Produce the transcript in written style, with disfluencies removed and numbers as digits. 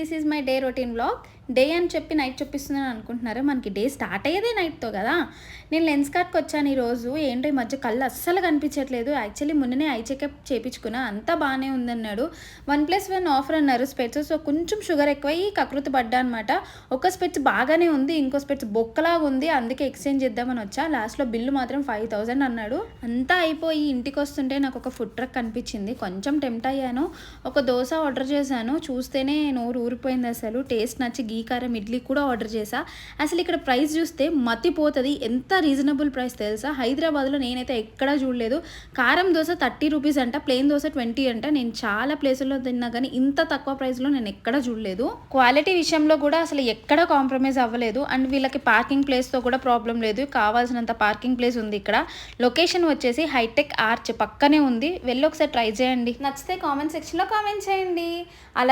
This is my day routine vlog. Day అని చెప్పి night చూపిస్తున్నాను అనుకుంటున్నారు, మనకి డే స్టార్ట్ అయ్యేదే నైట్తో కదా. నేను లెన్స్ కార్ట్కి వచ్చాను ఈరోజు. ఏంటో ఈ మధ్య కళ్ళు అస్సలు కనిపించట్లేదు. యాక్చువల్లీ మొన్ననే ఐ చెకప్ చేయించుకున్నా, అంతా బాగానే ఉందన్నాడు. 1+1 ఆఫర్ అన్నారు స్పెట్స్. సో కొంచెం షుగర్ ఎక్కువయ్యి కకృతి పడ్డా అనమాట. ఒక స్పెట్స్ బాగానే ఉంది, ఇంకో స్పెట్స్ బొక్కలాగా ఉంది, అందుకే ఎక్స్చేంజ్ చేద్దామని వచ్చా. లాస్ట్లో బిల్లు మాత్రం 5000 అన్నాడు. అంతా అయిపోయి ఇంటికి వస్తుంటే నాకు ఒక ఫుడ్ ట్రక్ కనిపించింది. కొంచెం టెంప్ట్ అయ్యాను. ఒక దోశ ఆర్డర్ చేశాను, చూస్తేనే నోరు ఊరిపోయింది. అసలు టేస్ట్ నచ్చి గీ కారం ఇడ్లీ కూడా ఆర్డర్ చేశా. అసలు ఇక్కడ ప్రైస్ చూస్తే మతిపోతుంది, ఎంత రీజనబుల్ ప్రైస్ తెలుసా. హైదరాబాద్లో నేనైతే ఎక్కడా చూడలేదు. కారం దోశ 30 రూపీస్ అంట, ప్లెయిన్ దోశ 20 అంట. నేను చాలా ప్లేసుల్లో తిన్నా కానీ ఇంత తక్కువ ప్రైస్లో నేను ఎక్కడా చూడలేదు. క్వాలిటీ విషయంలో కూడా అసలు ఎక్కడ కాంప్రమైజ్ అవ్వలేదు. అండ్ వీళ్ళకి పార్కింగ్ ప్లేస్తో కూడా ప్రాబ్లం లేదు, కావాల్సినంత పార్కింగ్ ప్లేస్ ఉంది ఇక్కడ. లొకేషన్ వచ్చేసి హైటెక్ ఆర్చ్ పక్కనే ఉంది. వెళ్ళి ఒకసారి ట్రై చేయండి, నచ్చితే కామెంట్ సెక్షన్లో కామెంట్ చేయండి. అలాగే